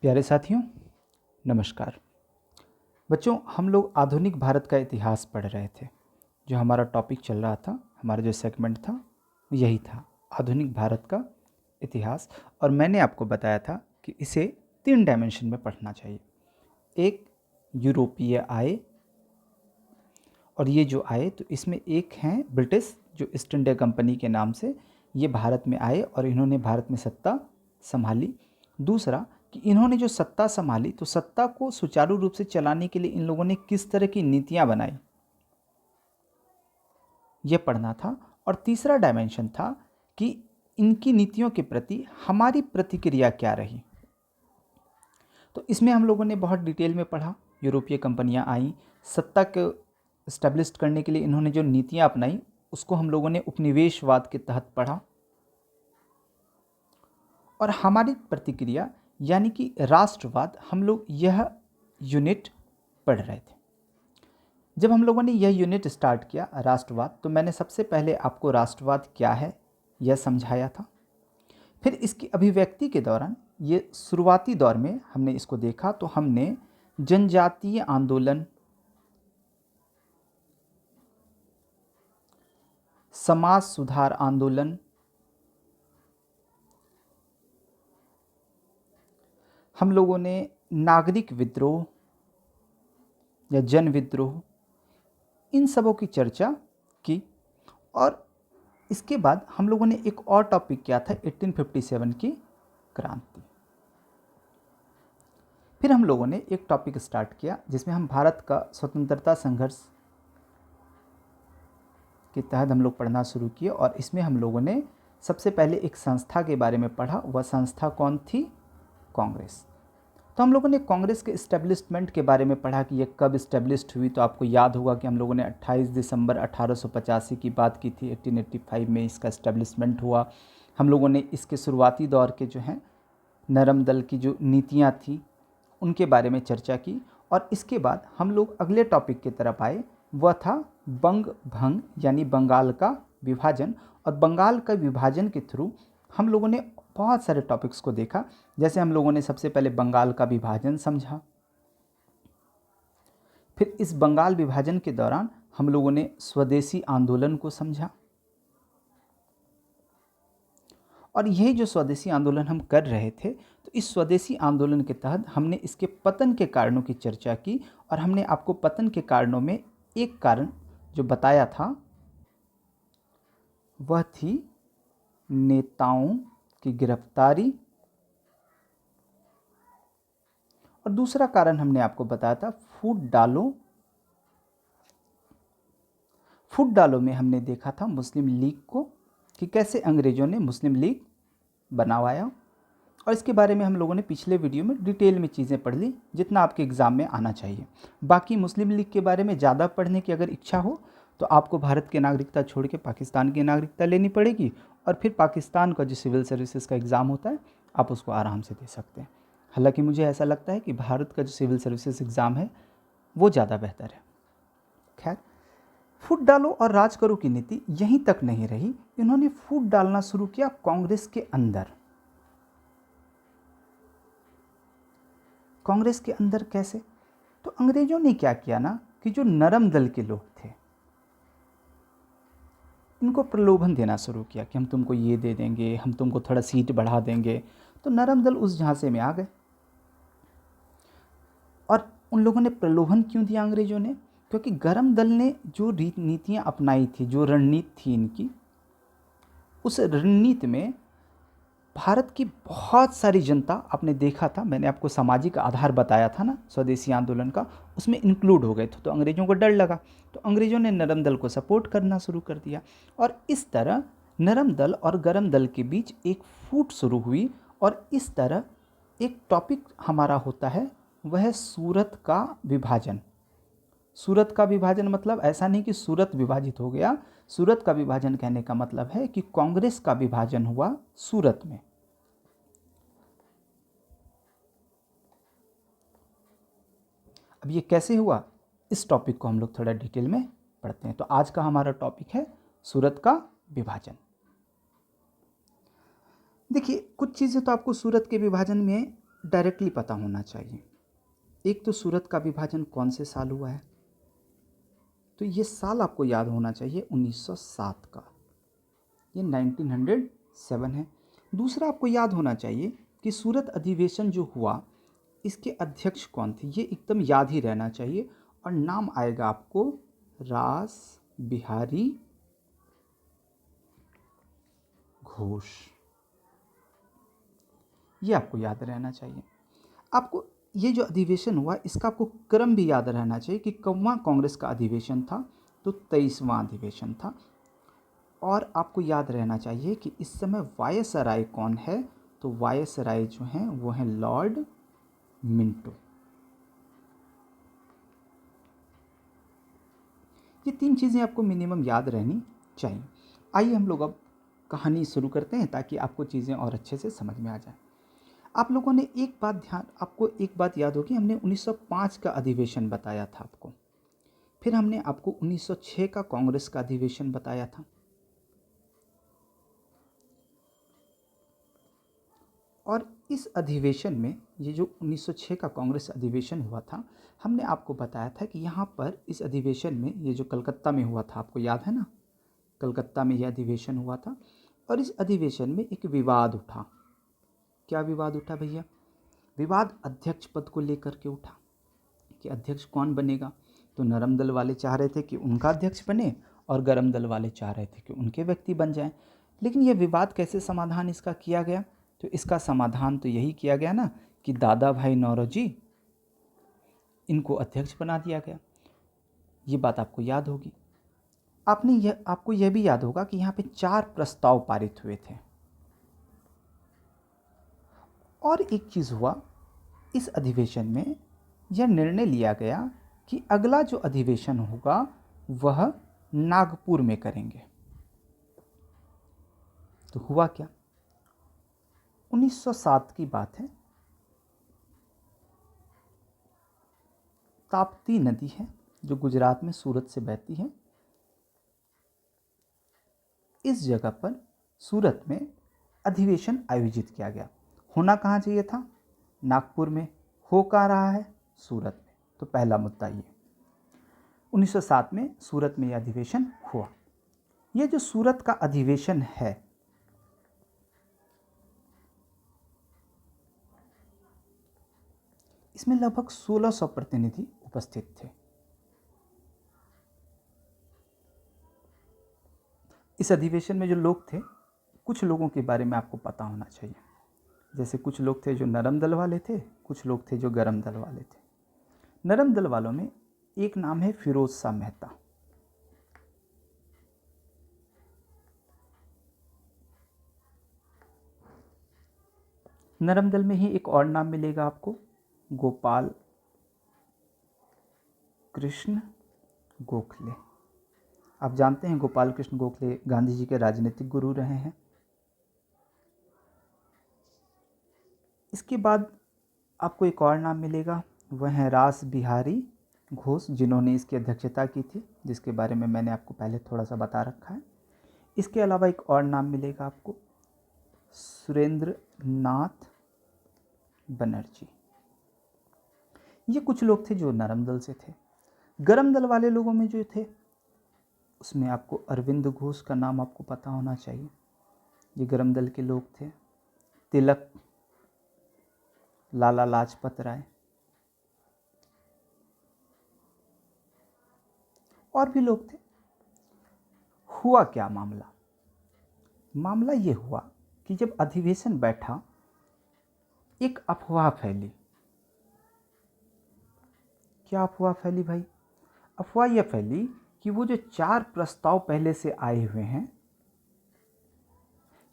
प्यारे साथियों, नमस्कार। बच्चों, हम लोग आधुनिक भारत का इतिहास पढ़ रहे थे। जो हमारा टॉपिक चल रहा था, हमारा जो सेगमेंट था, यही था आधुनिक भारत का इतिहास। और मैंने आपको बताया था कि इसे 3 डायमेंशन में पढ़ना चाहिए। एक, यूरोपीय आए, और ये जो आए तो इसमें एक हैं ब्रिटिश, जो ईस्ट इंडिया कंपनी के नाम से ये भारत में आए और इन्होंने भारत में सत्ता संभाली। दूसरा कि इन्होंने जो सत्ता संभाली तो सत्ता को सुचारू रूप से चलाने के लिए इन लोगों ने किस तरह की नीतियां बनाई, ये पढ़ना था। और तीसरा डायमेंशन था कि इनकी नीतियों के प्रति हमारी प्रतिक्रिया क्या रही। तो इसमें हम लोगों ने बहुत डिटेल में पढ़ा। यूरोपीय कंपनियां आई, सत्ता को इस्टेब्लिश करने के लिए इन्होंने जो नीतियां अपनाई उसको हम लोगों ने उपनिवेशवाद के तहत पढ़ा। और हमारी प्रतिक्रिया यानी कि राष्ट्रवाद, हम लोग यह यूनिट पढ़ रहे थे। जब हम लोगों ने यह यूनिट स्टार्ट किया राष्ट्रवाद, तो मैंने सबसे पहले आपको राष्ट्रवाद क्या है यह समझाया था। फिर इसकी अभिव्यक्ति के दौरान, ये शुरुआती दौर में हमने इसको देखा तो हमने जनजातीय आंदोलन, समाज सुधार आंदोलन, हम लोगों ने नागरिक विद्रोह या जन विद्रोह, इन सबों की चर्चा की। और इसके बाद हम लोगों ने एक और टॉपिक किया था 1857 की क्रांति। फिर हम लोगों ने एक टॉपिक स्टार्ट किया जिसमें हम भारत का स्वतंत्रता संघर्ष के तहत हम लोग पढ़ना शुरू किए। और इसमें हम लोगों ने सबसे पहले एक संस्था के बारे में पढ़ा। वह संस्था कौन थी? कांग्रेस। तो हम लोगों ने कांग्रेस के इस्टेब्लिशमेंट के बारे में पढ़ा कि यह कब इस्टेब्लिश्ड हुई। तो आपको याद होगा कि हम लोगों ने 28 दिसंबर 1885 की बात की थी। 1885 में इसका इस्टेब्लिशमेंट हुआ। हम लोगों ने इसके शुरुआती दौर के जो हैं नरम दल की जो नीतियां थी उनके बारे में चर्चा की। और इसके बाद हम लोग अगले टॉपिक की तरफ आए, वह था बंग भंग यानी बंगाल का विभाजन। और बंगाल का विभाजन के थ्रू हम लोगों ने बहुत सारे टॉपिक्स को देखा। जैसे हम लोगों ने सबसे पहले बंगाल का विभाजन समझा। फिर इस बंगाल विभाजन के दौरान हम लोगों ने स्वदेशी आंदोलन को समझा। और यही जो स्वदेशी आंदोलन हम कर रहे थे, तो इस स्वदेशी आंदोलन के तहत हमने इसके पतन के कारणों की चर्चा की। और हमने आपको पतन के कारणों में एक कारण जो बताया था वह थी नेताओं की गिरफ्तारी। और दूसरा कारण हमने आपको बताया था फूट डालो में हमने देखा था मुस्लिम लीग को, कि कैसे अंग्रेज़ों ने मुस्लिम लीग बनवाया। और इसके बारे में हम लोगों ने पिछले वीडियो में डिटेल में चीज़ें पढ़ ली, जितना आपके एग्ज़ाम में आना चाहिए। बाकी मुस्लिम लीग के बारे में ज़्यादा पढ़ने की अगर इच्छा हो तो आपको भारत की नागरिकता छोड़ के पाकिस्तान की नागरिकता लेनी पड़ेगी। और फिर पाकिस्तान का जो सिविल सर्विसेज का एग्ज़ाम होता है आप उसको आराम से दे सकते हैं। हालांकि मुझे ऐसा लगता है कि भारत का जो सिविल सर्विसेज एग्ज़ाम है वो ज़्यादा बेहतर है। खैर, फूट डालो और राज करो की नीति यहीं तक नहीं रही। इन्होंने फूट डालना शुरू किया कांग्रेस के अंदर। कांग्रेस के अंदर कैसे? तो अंग्रेजों ने क्या किया ना, कि जो नरम दल के लोग थे इनको प्रलोभन देना शुरू किया कि हम तुमको ये दे देंगे, हम तुमको थोड़ा सीट बढ़ा देंगे। तो नरम दल उस झांसे में आ गए। और उन लोगों ने प्रलोभन क्यों दिया अंग्रेजों ने? क्योंकि गरम दल ने जो नीतियाँ अपनाई थी, जो रणनीति थी इनकी, उस रणनीति में भारत की बहुत सारी जनता, आपने देखा था, मैंने आपको सामाजिक आधार बताया था ना स्वदेशी आंदोलन का, उसमें इंक्लूड हो गए थे। तो अंग्रेज़ों को डर लगा, तो अंग्रेज़ों ने नरम दल को सपोर्ट करना शुरू कर दिया। और इस तरह नरम दल और गरम दल के बीच एक फूट शुरू हुई। और इस तरह एक टॉपिक हमारा होता है, वह है सूरत का विभाजन। सूरत का विभाजन मतलब ऐसा नहीं कि सूरत विभाजित हो गया। सूरत का विभाजन कहने का मतलब है कि कांग्रेस का विभाजन हुआ सूरत में। अब ये कैसे हुआ, इस टॉपिक को हम लोग थोड़ा डिटेल में पढ़ते हैं। तो आज का हमारा टॉपिक है सूरत का विभाजन। देखिए, कुछ चीज़ें तो आपको सूरत के विभाजन में डायरेक्टली पता होना चाहिए। एक तो सूरत का विभाजन कौन से साल हुआ है, तो ये साल आपको याद होना चाहिए 1907 का, ये 1907 है। दूसरा आपको याद होना चाहिए कि सूरत अधिवेशन जो हुआ इसके अध्यक्ष कौन थे, ये एकदम याद ही रहना चाहिए। और नाम आएगा आपको रास बिहारी घोष, ये आपको याद रहना चाहिए। आपको ये जो अधिवेशन हुआ इसका आपको क्रम भी याद रहना चाहिए कि कबवां कांग्रेस का अधिवेशन था, तो 23वां अधिवेशन था। और आपको याद रहना चाहिए कि इस समय वायसराय कौन है, तो वायसराय जो हैं वो हैं लॉर्ड मिंटो। ये 3 चीज़ें आपको मिनिमम याद रहनी चाहिए। आइए हम लोग अब कहानी शुरू करते हैं ताकि आपको चीज़ें और अच्छे से समझ में आ जाए। आप लोगों ने आपको एक बात याद होगी, हमने 1905 का अधिवेशन बताया था आपको, फिर हमने आपको 1906 का कांग्रेस का अधिवेशन बताया था, और इस अधिवेशन में ये जो 1906 का कांग्रेस अधिवेशन हुआ था, हमने आपको बताया था कि यहाँ पर इस अधिवेशन में ये जो कलकत्ता में हुआ था, आपको याद है ना, कलकत्ता में यह अधिवेशन हुआ था। और इस अधिवेशन में एक विवाद उठा। क्या विवाद उठा भैया? विवाद अध्यक्ष पद को लेकर के उठा कि अध्यक्ष कौन बनेगा। तो नरम दल वाले चाह रहे थे कि उनका अध्यक्ष बने और गरम दल वाले चाह रहे थे कि उनके व्यक्ति बन जाएं। लेकिन यह विवाद कैसे समाधान इसका किया गया? तो इसका समाधान तो यही किया गया ना कि दादा भाई नौरोजी इनको अध्यक्ष बना दिया गया। ये बात आपको याद होगी। आपको यह भी याद होगा कि यहाँ पे 4 प्रस्ताव पारित हुए थे। और एक चीज़ हुआ, इस अधिवेशन में यह निर्णय लिया गया कि अगला जो अधिवेशन होगा वह नागपुर में करेंगे। तो हुआ क्या? 1907 की बात है। ताप्ती नदी है जो गुजरात में सूरत से बहती है, इस जगह पर सूरत में अधिवेशन आयोजित किया गया। होना कहाँ चाहिए था? नागपुर में। हो कहाँ रहा है? सूरत में। तो पहला मुद्दा ये, 1907 में सूरत में यह अधिवेशन हुआ। यह जो सूरत का अधिवेशन है, इसमें लगभग 1600 प्रतिनिधि उपस्थित थे। इस अधिवेशन में जो लोग थे, कुछ लोगों के बारे में आपको पता होना चाहिए। जैसे कुछ लोग थे जो नरम दल वाले थे, कुछ लोग थे जो गरम दल वाले थे। नरम दल वालों में एक नाम है फिरोज शाह मेहता। नरम दल में ही एक और नाम मिलेगा आपको, गोपाल कृष्ण गोखले। आप जानते हैं गोपाल कृष्ण गोखले गांधी जी के राजनीतिक गुरु रहे हैं। इसके बाद आपको एक और नाम मिलेगा, वह है रास बिहारी घोष, जिन्होंने इसकी अध्यक्षता की थी, जिसके बारे में मैंने आपको पहले थोड़ा सा बता रखा है। इसके अलावा एक और नाम मिलेगा आपको, सुरेंद्र नाथ बनर्जी। ये कुछ लोग थे जो नरम दल से थे। गरम दल वाले लोगों में जो थे उसमें आपको अरविंद घोष का नाम आपको पता होना चाहिए। ये गरम दल के लोग थे। तिलक, लाला लाजपत राय और भी लोग थे। हुआ क्या मामला? मामला ये हुआ कि जब अधिवेशन बैठा, एक अफवाह फैली। क्या अफवाह फैली भाई? अफवाह यह फैली कि वो जो 4 प्रस्ताव पहले से आए हुए हैं,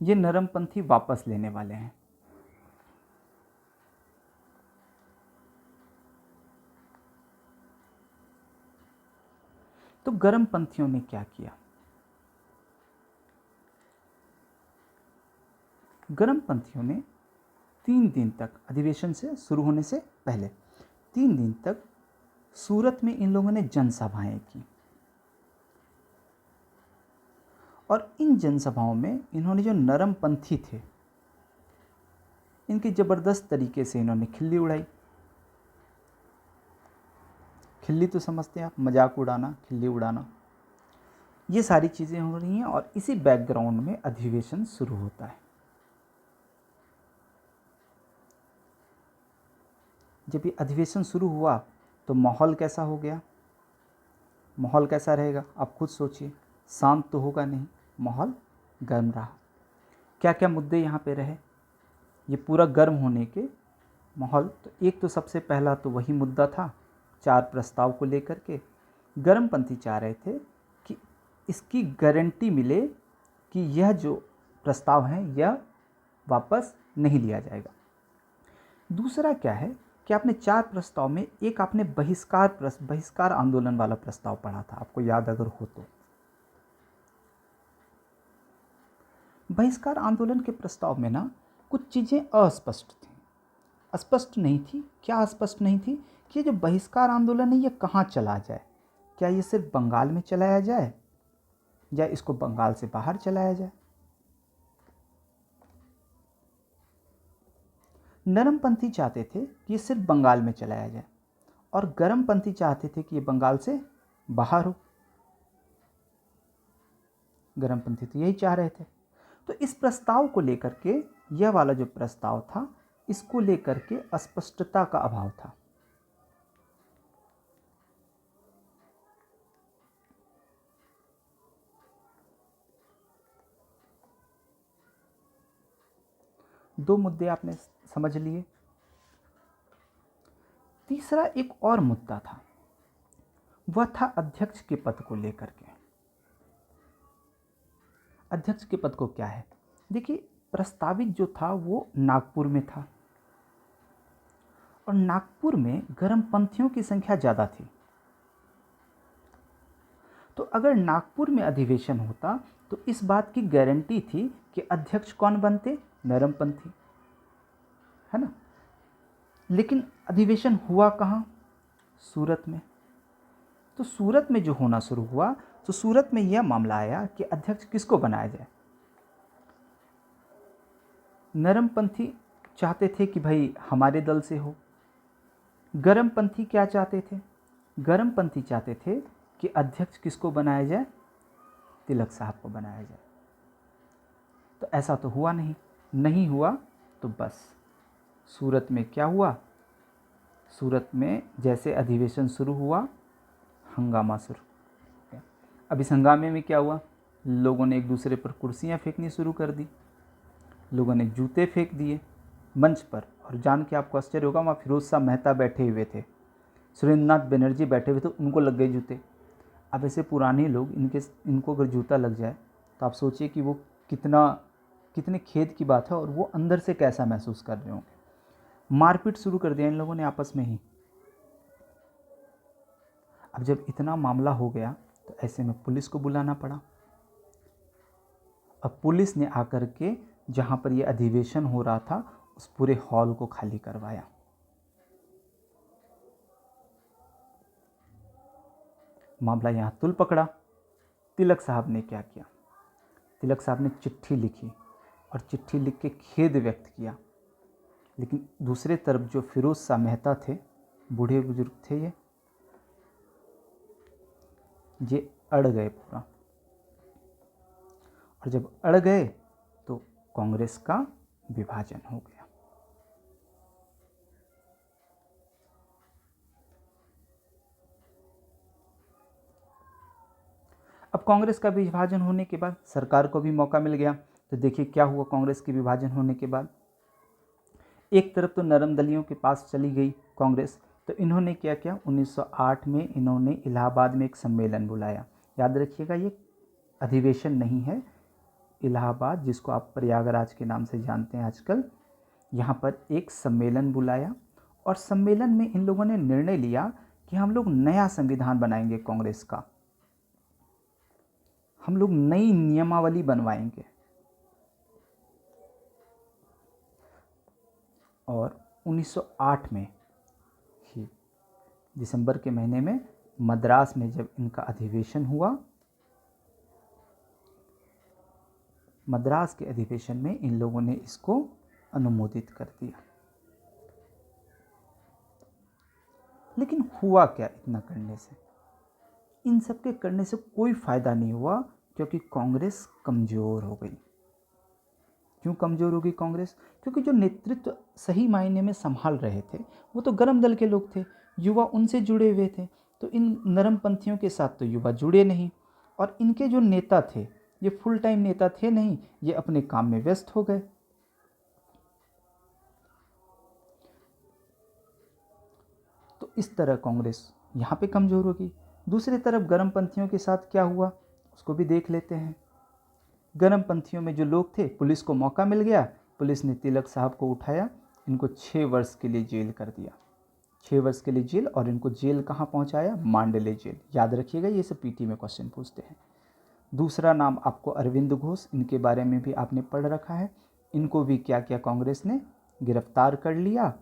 ये नरमपंथी वापस लेने वाले हैं। तो गरमपंथियों ने क्या किया? गरमपंथियों ने 3 दिन तक, अधिवेशन से शुरू होने से पहले 3 दिन तक सूरत में इन लोगों ने जनसभाएं की। और इन जनसभाओं में इन्होंने जो नरमपंथी थे इनकी ज़बरदस्त तरीके से इन्होंने खिल्ली उड़ाई। खिल्ली तो समझते हैं आप, मजाक उड़ाना, खिल्ली उड़ाना, ये सारी चीज़ें हो रही हैं और इसी बैकग्राउंड में अधिवेशन शुरू होता है। जब ये अधिवेशन शुरू हुआ तो माहौल कैसा हो गया? माहौल कैसा रहेगा आप खुद सोचिए। शांत तो होगा नहीं, माहौल गर्म रहा। क्या क्या मुद्दे यहाँ पे रहे ये पूरा गर्म होने के माहौल? तो एक तो सबसे पहला तो वही मुद्दा था, 4 प्रस्ताव को लेकर के गर्मपंथी चाह रहे थे कि इसकी गारंटी मिले कि यह जो प्रस्ताव हैं यह वापस नहीं लिया जाएगा। दूसरा क्या है कि आपने 4 प्रस्ताव में एक आपने बहिष्कार आंदोलन वाला प्रस्ताव पढ़ा था, आपको याद अगर हो तो। बहिष्कार आंदोलन के प्रस्ताव में ना कुछ चीज़ें अस्पष्ट थी, स्पष्ट नहीं थी। क्या स्पष्ट नहीं थी? कि ये जो बहिष्कार आंदोलन है ये कहाँ चला जाए? क्या ये सिर्फ बंगाल में चलाया जाए या इसको बंगाल से बाहर चलाया जाए? नरमपंथी चाहते थे कि ये सिर्फ बंगाल में चलाया जाए और गर्मपंथी चाहते थे कि ये बंगाल से बाहर हो। गर्मपंथी तो यही चाह रहे थे। तो इस प्रस्ताव को लेकर के, यह वाला जो प्रस्ताव था, इसको लेकर के अस्पष्टता का अभाव था। दो मुद्दे आपने समझ लिए। तीसरा एक और मुद्दा था, वह था अध्यक्ष के पद को लेकर के। अध्यक्ष के पद को क्या है? देखिए, प्रस्तावित जो था वो नागपुर में था और नागपुर में गर्मपंथियों की संख्या ज़्यादा थी। तो अगर नागपुर में अधिवेशन होता तो इस बात की गारंटी थी कि अध्यक्ष कौन बनते? नरमपंथी, है ना। लेकिन अधिवेशन हुआ कहाँ? सूरत में। तो सूरत में जो होना शुरू हुआ तो सूरत में यह मामला आया कि अध्यक्ष किसको बनाया जाए। नरमपंथी चाहते थे कि भाई हमारे दल से हो। गर्मपंथी क्या चाहते थे? गर्मपंथी चाहते थे कि अध्यक्ष किसको बनाया जाए? तिलक साहब को बनाया जाए। तो ऐसा तो हुआ नहीं। नहीं हुआ तो बस सूरत में क्या हुआ? सूरत में जैसे अधिवेशन शुरू हुआ, हंगामा शुरू हो गया। अब इस हंगामे में क्या हुआ? लोगों ने एक दूसरे पर कुर्सियां फेंकनी शुरू कर दी, लोगों ने जूते फेंक दिए मंच पर। और जान के आपको आश्चर्य होगा, वहाँ फिरोज शाह मेहता बैठे हुए थे, सुरेंद्रनाथ बनर्जी बैठे हुए थे, उनको लग गए जूते। अब ऐसे पुराने लोग इनको अगर जूता लग जाए तो आप सोचिए कि वो कितने खेद की बात है और वो अंदर से कैसा महसूस कर रहे होंगे। मारपीट शुरू कर दिया इन लोगों ने आपस में ही। अब जब इतना मामला हो गया तो ऐसे में पुलिस को बुलाना पड़ा। अब पुलिस ने आकर के जहाँ पर ये अधिवेशन हो रहा था उस पूरे हॉल को खाली करवाया। मामला यहाँ तुल पकड़ा। तिलक साहब ने क्या किया? तिलक साहब ने चिट्ठी लिखी और चिट्ठी लिख के खेद व्यक्त किया। लेकिन दूसरे तरफ जो फिरोज शाह मेहता थे, बूढ़े बुजुर्ग थे, ये अड़ गए पूरा। और जब अड़ गए तो कांग्रेस का विभाजन हो गया। अब कांग्रेस का विभाजन होने के बाद सरकार को भी मौका मिल गया। तो देखिए क्या हुआ कांग्रेस के विभाजन होने के बाद। एक तरफ तो नरम दलियों के पास चली गई कांग्रेस, तो इन्होंने क्या किया? 1908 में इन्होंने इलाहाबाद में एक सम्मेलन बुलाया। याद रखिएगा, ये अधिवेशन नहीं है। इलाहाबाद, जिसको आप प्रयागराज के नाम से जानते हैं आजकल, यहाँ पर एक सम्मेलन बुलाया और सम्मेलन में इन लोगों ने निर्णय लिया कि हम लोग नया संविधान बनाएंगे कांग्रेस का, हम लोग नई नियमावली बनवाएंगे। और 1908 में ही दिसंबर के महीने में मद्रास में जब इनका अधिवेशन हुआ, मद्रास के अधिवेशन में इन लोगों ने इसको अनुमोदित कर दिया। लेकिन हुआ क्या इतना करने से? इन सब के करने से कोई फायदा नहीं हुआ, क्योंकि कांग्रेस कमजोर हो गई। क्यों कमजोर हो गई कांग्रेस? क्योंकि जो नेतृत्व सही मायने में संभाल रहे थे वो तो गरम दल के लोग थे, युवा उनसे जुड़े हुए थे। तो इन नरम पंथियों के साथ तो युवा जुड़े नहीं, और इनके जो नेता थे ये फुल टाइम नेता थे नहीं, ये अपने काम में व्यस्त हो गए। तो इस तरह कांग्रेस यहाँ पे कमजोर होगी। दूसरी तरफ गरम पंथियों के साथ क्या हुआ उसको भी देख लेते हैं। गरम पंथियों में जो लोग थे, पुलिस को मौका मिल गया, पुलिस ने तिलक साहब को उठाया, इनको 6 वर्ष के लिए जेल कर दिया। 6 वर्ष के लिए जेल, और इनको जेल कहाँ पहुँचाया? मांडले जेल। याद रखिएगा, ये सब पीटी में क्वेश्चन पूछते हैं। दूसरा नाम आपको अरविंद घोष, इनके बारे में भी आपने पढ़ रखा है। इनको भी क्या किया कांग्रेस ने? गिरफ्तार कर लिया,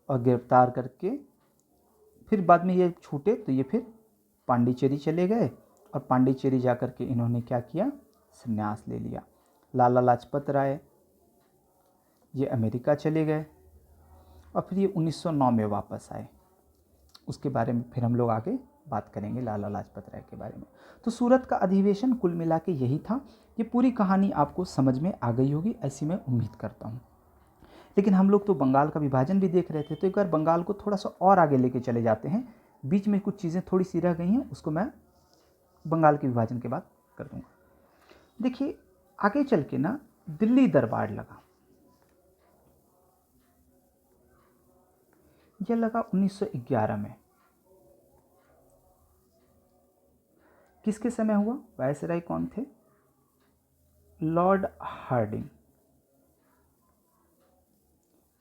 और गिरफ्तार करके फिर बाद में ये छूटे तो ये फिर पांडिचेरी चले गए, और पांडिचेरी जा कर के इन्होंने क्या किया? संन्यास ले लिया। लाला लाजपत राय ये अमेरिका चले गए, और फिर ये 1909 में वापस आए। उसके बारे में फिर हम लोग आगे बात करेंगे, लाला लाजपत राय के बारे में। तो सूरत का अधिवेशन कुल मिला के यही था। ये पूरी कहानी आपको समझ में आ गई होगी, ऐसी मैं उम्मीद करता हूँ। लेकिन हम लोग तो बंगाल का विभाजन भी देख रहे थे, तो एक बार बंगाल को थोड़ा सा और आगे लेके चले जाते हैं। बीच में कुछ चीज़ें थोड़ी सी रह गई हैं, उसको मैं बंगाल के विभाजन के बाद कर दूंगा। देखिए आगे चल के ना दिल्ली दरबार लगा। यह लगा 1911 में। किसके समय हुआ? वायसराय कौन थे? Lord Hardinge.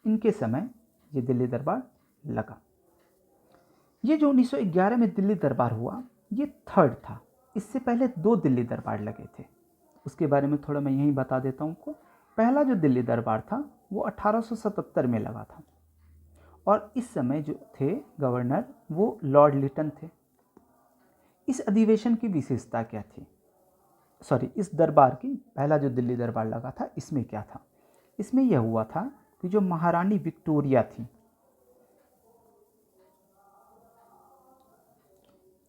इनके समय ये दिल्ली दरबार लगा। ये जो 1911 में दिल्ली दरबार हुआ ये थर्ड था। इससे पहले 2 दिल्ली दरबार लगे थे, उसके बारे में थोड़ा मैं यहीं बता देता हूँ आपको। पहला जो दिल्ली दरबार था वो 1877 में लगा था, और इस समय जो थे गवर्नर वो लॉर्ड लिटन थे। इस अधिवेशन की विशेषता क्या थी? इस दरबार की, पहला जो दिल्ली दरबार लगा था इसमें क्या था? इसमें यह हुआ था कि जो महारानी विक्टोरिया थी,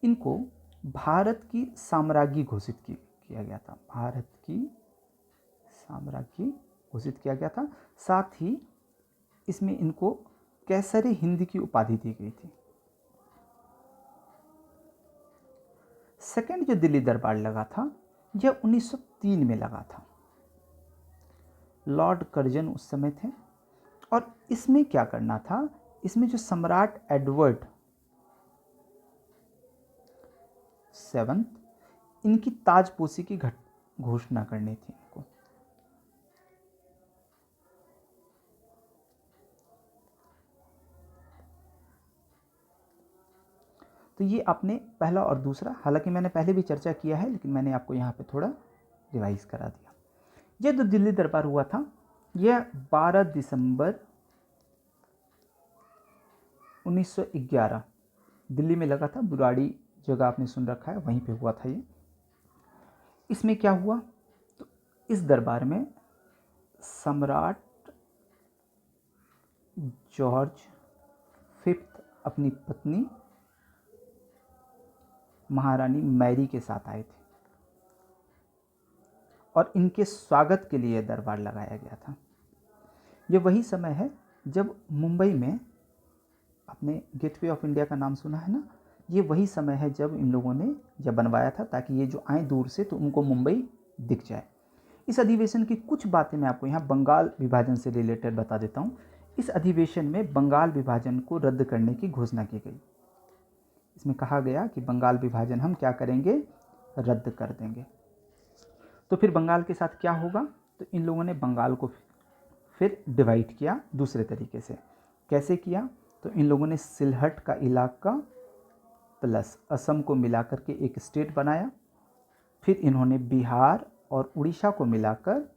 इनको भारत की साम्राज्ञी घोषित किया गया था। भारत की साम्राज्ञी घोषित किया गया था। साथ ही इसमें इनको कैसरे हिंद की उपाधि दी गई थी। सेकंड जो दिल्ली दरबार लगा था यह 1903 में लगा था। लॉर्ड कर्जन उस समय थे, और इसमें क्या करना था? इसमें जो सम्राट एडवर्ड 7 इनकी ताजपोशी की घोषणा करनी थी इनको। तो ये आपने पहला और दूसरा, हालांकि मैंने पहले भी चर्चा किया है, लेकिन मैंने आपको यहाँ पे थोड़ा रिवाइज करा दिया। ये जो दिल्ली दरबार हुआ था यह 12 दिसंबर 1911 दिल्ली में लगा था। बुराड़ी जगह आपने सुन रखा है, वहीं पे हुआ था ये। इसमें क्या हुआ? तो इस दरबार में सम्राट जॉर्ज 5 अपनी पत्नी महारानी मैरी के साथ आए थे, और इनके स्वागत के लिए दरबार लगाया गया था। ये वही समय है जब मुंबई में, आपने गेटवे ऑफ इंडिया का नाम सुना है ना, ये वही समय है जब इन लोगों ने जब बनवाया था, ताकि ये जो आए दूर से तो उनको मुंबई दिख जाए। इस अधिवेशन की कुछ बातें मैं आपको यहाँ बंगाल विभाजन से रिलेटेड बता देता हूँ। इस अधिवेशन में बंगाल विभाजन को रद्द करने की घोषणा की गई। इसमें कहा गया कि बंगाल विभाजन हम क्या करेंगे? रद्द कर देंगे। तो फिर बंगाल के साथ क्या होगा? तो इन लोगों ने बंगाल को फिर डिवाइड किया दूसरे तरीके से। कैसे किया? तो इन लोगों ने सिलहट का इलाका प्लस असम को मिलाकर के एक स्टेट बनाया। फिर इन्होंने बिहार और उड़ीसा को मिलाकर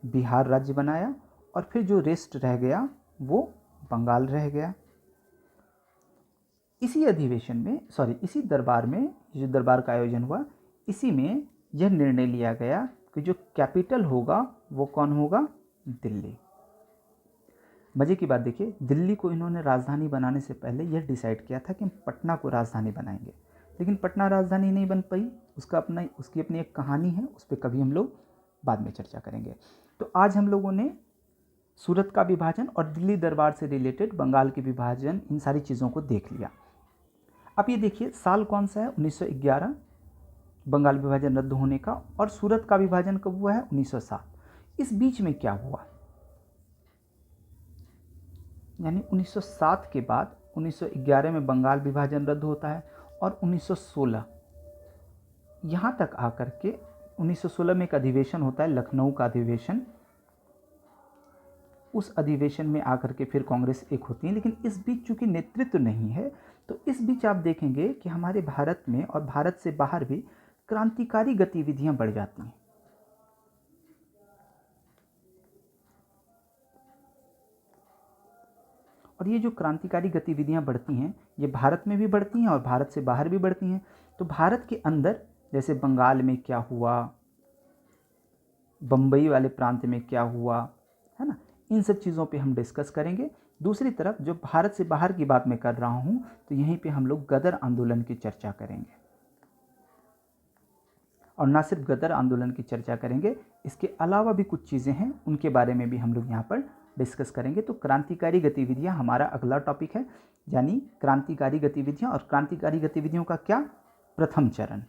बिहार राज्य बनाया, और फिर जो रेस्ट रह गया वो बंगाल रह गया। इसी अधिवेशन में इसी दरबार में, जो दरबार का आयोजन हुआ, इसी में यह निर्णय लिया गया कि जो कैपिटल होगा वो कौन होगा, दिल्ली। मज़े की बात देखिए, दिल्ली को इन्होंने राजधानी बनाने से पहले यह डिसाइड किया था कि हम पटना को राजधानी बनाएंगे, लेकिन पटना राजधानी नहीं बन पाई। उसकी अपनी एक कहानी है, उस पर कभी हम लोग बाद में चर्चा करेंगे। तो आज हम लोगों ने सूरत का विभाजन और दिल्ली दरबार से रिलेटेड बंगाल के विभाजन, इन सारी चीज़ों को देख लिया। अब ये देखिए साल कौन सा है, 1911 बंगाल विभाजन रद्द होने का, और सूरत का विभाजन कब हुआ है, 1907। इस बीच में क्या हुआ, यानी 1907 के बाद 1911 में बंगाल विभाजन रद्द होता है, और 1916 यहाँ तक आकर के 1916 में एक अधिवेशन होता है, लखनऊ का अधिवेशन। उस अधिवेशन में आकर के फिर कांग्रेस एक होती है, लेकिन इस बीच चूंकि नेतृत्व नहीं है, तो इस बीच आप देखेंगे कि हमारे भारत में और भारत से बाहर भी क्रांतिकारी गतिविधियां बढ़ जाती हैं। और ये जो क्रांतिकारी गतिविधियां बढ़ती हैं, ये भारत में भी बढ़ती हैं और भारत से बाहर भी बढ़ती हैं। तो भारत के अंदर जैसे बंगाल में क्या हुआ, बम्बई वाले प्रांत में क्या हुआ, है ना, इन सब चीज़ों पे हम डिस्कस करेंगे। दूसरी तरफ जो भारत से बाहर की बात मैं कर रहा हूँ, तो यहीं पे हम लोग गदर आंदोलन की चर्चा करेंगे, और ना सिर्फ गदर आंदोलन की चर्चा करेंगे, इसके अलावा भी कुछ चीज़ें हैं, उनके बारे में भी हम लोग यहाँ पर डिस्कस करेंगे। तो क्रांतिकारी गतिविधियाँ हमारा अगला टॉपिक है, यानी क्रांतिकारी गतिविधियाँ, और क्रांतिकारी गतिविधियों का क्या, प्रथम चरण।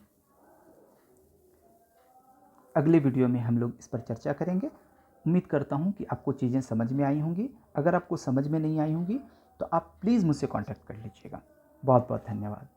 अगले वीडियो में हम लोग इस पर चर्चा करेंगे। उम्मीद करता हूँ कि आपको चीज़ें समझ में आई होंगी। अगर आपको समझ में नहीं आई होंगी तो आप प्लीज़ मुझसे कांटेक्ट कर लीजिएगा। बहुत बहुत धन्यवाद।